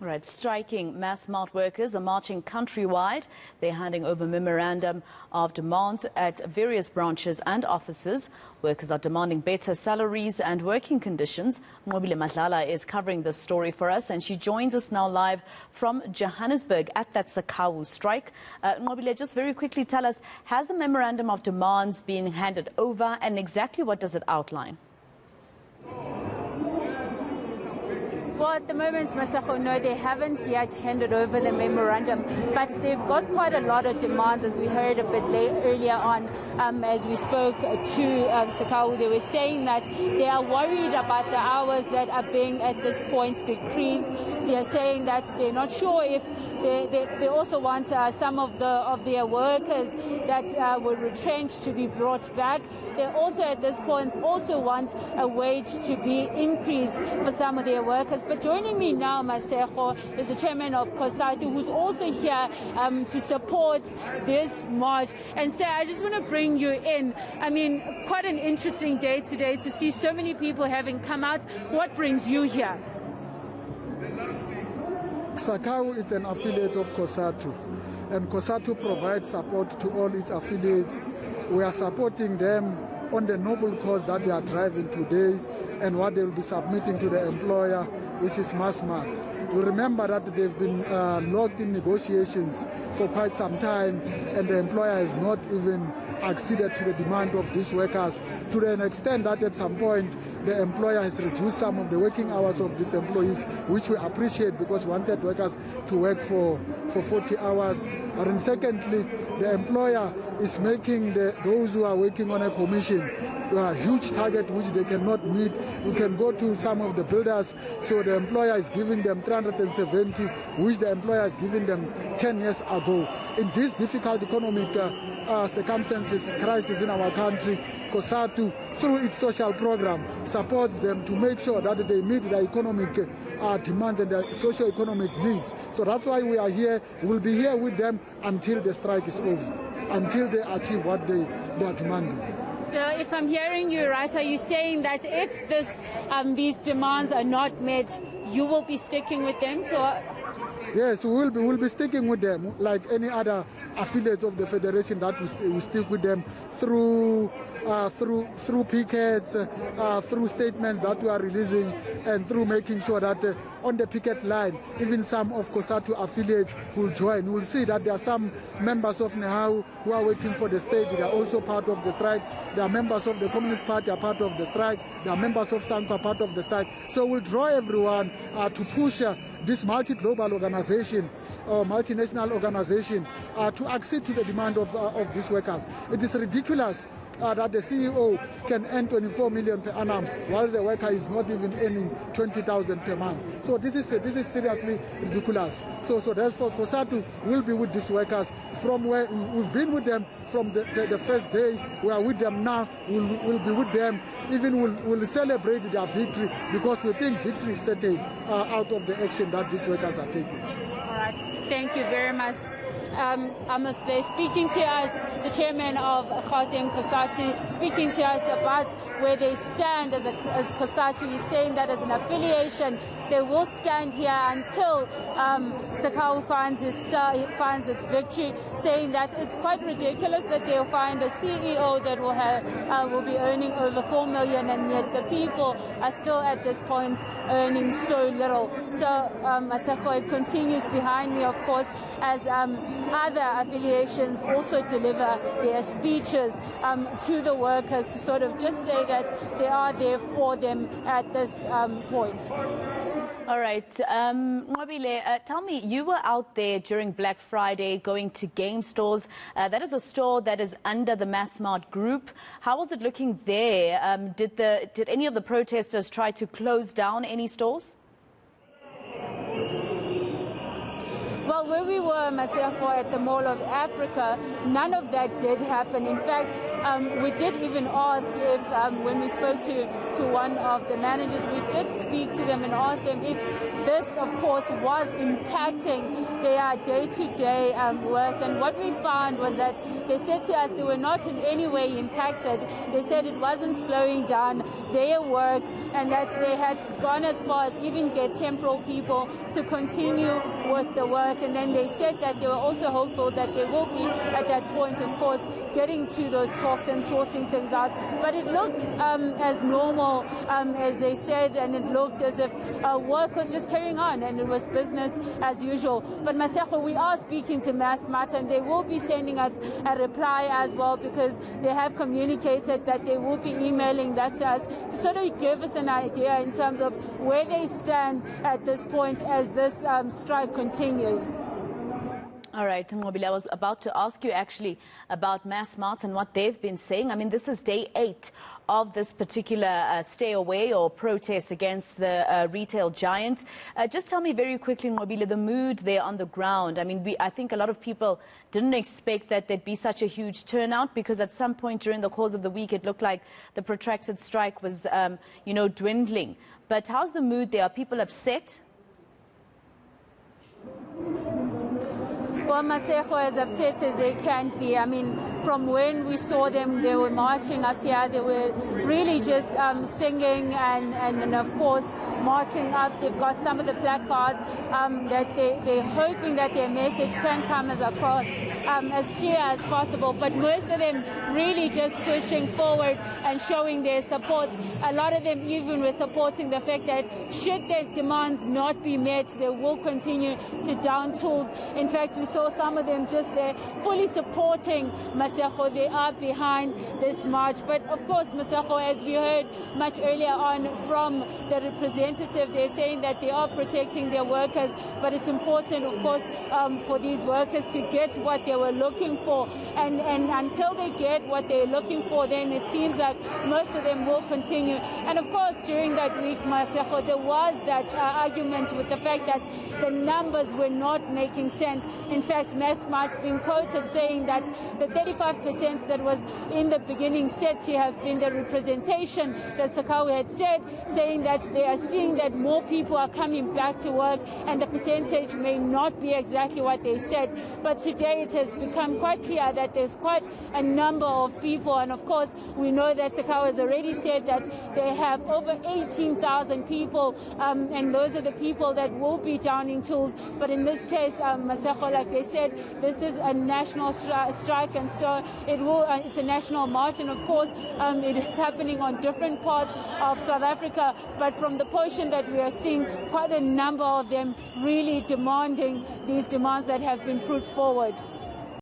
Right, striking Massmart workers are marching countrywide. They're handing over memorandum of demands at various branches and offices. Workers are demanding better salaries and working conditions. Nqobile Madlala is covering this story for us, and she joins us now live from Johannesburg at that Nqobile strike. Nqobile, just very quickly tell us, has the memorandum of demands been handed over, and exactly what does it outline? Well, at the moment, Masako, no, they haven't yet handed over the memorandum, but they've got quite a lot of demands, as we heard a bit earlier on, as we spoke to Sakau. They were saying that they are worried about the hours that are being, at this point, decreased. They are saying that they're not sure if they also want some of their workers that were retrenched to be brought back. They also, at this point, also want a wage to be increased for some of their workers. But joining me now, Maseko, is the chairman of COSATU, who's also here to support this march. And sir, I just want to bring you in. I mean, quite an interesting day today to see so many people having come out. What brings you here? Sakau is an affiliate of COSATU, and COSATU provides support to all its affiliates. We are supporting them on the noble cause that they are driving today and what they will be submitting to the employer, which is Massmart. We remember that they've been locked in negotiations for quite some time, and the employer has not even acceded to the demand of these workers, to an extent that at some point the employer has reduced some of the working hours of these employees, which we appreciate because we wanted workers to work for 40 hours. And then secondly, the employer is making those who are working on a commission a huge target which they cannot meet. You can go to some of the builders, so the employer is giving them 370, which the employer is giving them 10 years ago. In this difficult economic circumstances, crisis in our country, COSATU, through its social program, supports them to make sure that they meet the economic demands and the socio-economic needs. So that's why we are here. We'll be here with them until the strike is over, until they achieve what they are demanding. So if I'm hearing you right, are you saying that if these demands are not met, you will be sticking with them? Yes, we'll be sticking with them like any other affiliates of the federation, that we stick with them through pickets, through statements that we are releasing, and through making sure that on the picket line, even some of COSATU affiliates will join. We'll see that there are some members of NEHAU who are working for the state. They are also part of the strike. There are members of the Communist Party are part of the strike. There are members of SANCA part of the strike. So we'll draw everyone to push this multi-global organization or multinational organization to accede to the demand of these workers. It is ridiculous that the CEO can earn 24 million per annum while the worker is not even earning 20,000 per month. So this is seriously ridiculous. So therefore COSATU will be with these workers from where we've been with them from the first day. We are with them now. We'll be with them. Even we'll celebrate their victory, because we think victory is certain out of the action that these workers are taking. All right. Thank you very much. Amos, they're speaking to us, the chairman of Gauteng COSATU, speaking to us about where they stand as COSATU. He's saying that as an affiliation, they will stand here until Sakau finds its victory, saying that it's quite ridiculous that they'll find a CEO that will be earning over 4 million, and yet the people are still at this point earning so little. So Masako, it continues behind me, of course, as other affiliations also deliver their speeches to the workers to sort of just say that they are there for them at this point. All right. Nqobile, tell me, you were out there during Black Friday going to game stores. That is a store that is under the Massmart group. How was it looking there? Did any of the protesters try to close down any stores? Well, where we were, Masejo, at the Mall of Africa, none of that did happen. In fact, we did even ask if, when we spoke to one of the managers, we did speak to them and ask them if this, of course, was impacting their day-to-day work. And what we found was that they said to us they were not in any way impacted. They said it wasn't slowing down their work, and that they had gone as far as even get temporal people to continue with the work. And then they said that they were also hopeful that they will be at that point, of course, getting to those talks and sorting things out. But it looked as normal as they said, and it looked as if work was just carrying on and it was business as usual. But Masejo, we are speaking to Massmart, and they will be sending us a reply as well, because they have communicated that they will be emailing that to us to sort of give us an idea in terms of where they stand at this point as this strike continues. All right, Nqobile, I was about to ask you actually about Massmart and what they've been saying. I mean, this is day 8 of this particular stay away or protest against the retail giant. Just tell me very quickly, Nqobile, the mood there on the ground. I mean, I think a lot of people didn't expect that there'd be such a huge turnout, because at some point during the course of the week, it looked like the protracted strike was, dwindling. But how's the mood there? Are people upset? Well, Masejo, as upset as they can be. I mean, from when we saw them, they were marching up here. They were really just singing and of course, marching up. They've got some of the placards that they're hoping that their message can come across as clear as possible. But most of them really just pushing forward and showing their support. A lot of them even were supporting the fact that should their demands not be met, they will continue to down tools. In fact, we saw some of them just there fully supporting Masejo. They are behind this march. But of course, Masejo, as we heard much earlier on from the representative, they're saying that they are protecting their workers, but it's important, of course, for these workers to get what they were looking for. And until they get what they're looking for, then it seems like most of them will continue. And of course, during that week, Masejo, there was that argument with the fact that the numbers were not making sense. In fact, Massmart's been quoted saying that the 35% that was in the beginning said to have been the representation that Sakawe had said, saying that they are seeing that more people are coming back to work, and the percentage may not be exactly what they said. But today it has become quite clear that there's quite a number of people, and of course we know that Sakawe has already said that they have over 18,000 people, and those are the people that will be downing tools. But in this case, Masejo, like they said, this is a national strike, and so it's a national march, and of course it is happening on different parts of South Africa. But from the portion that we are seeing, quite a number of them really demanding these demands that have been put forward.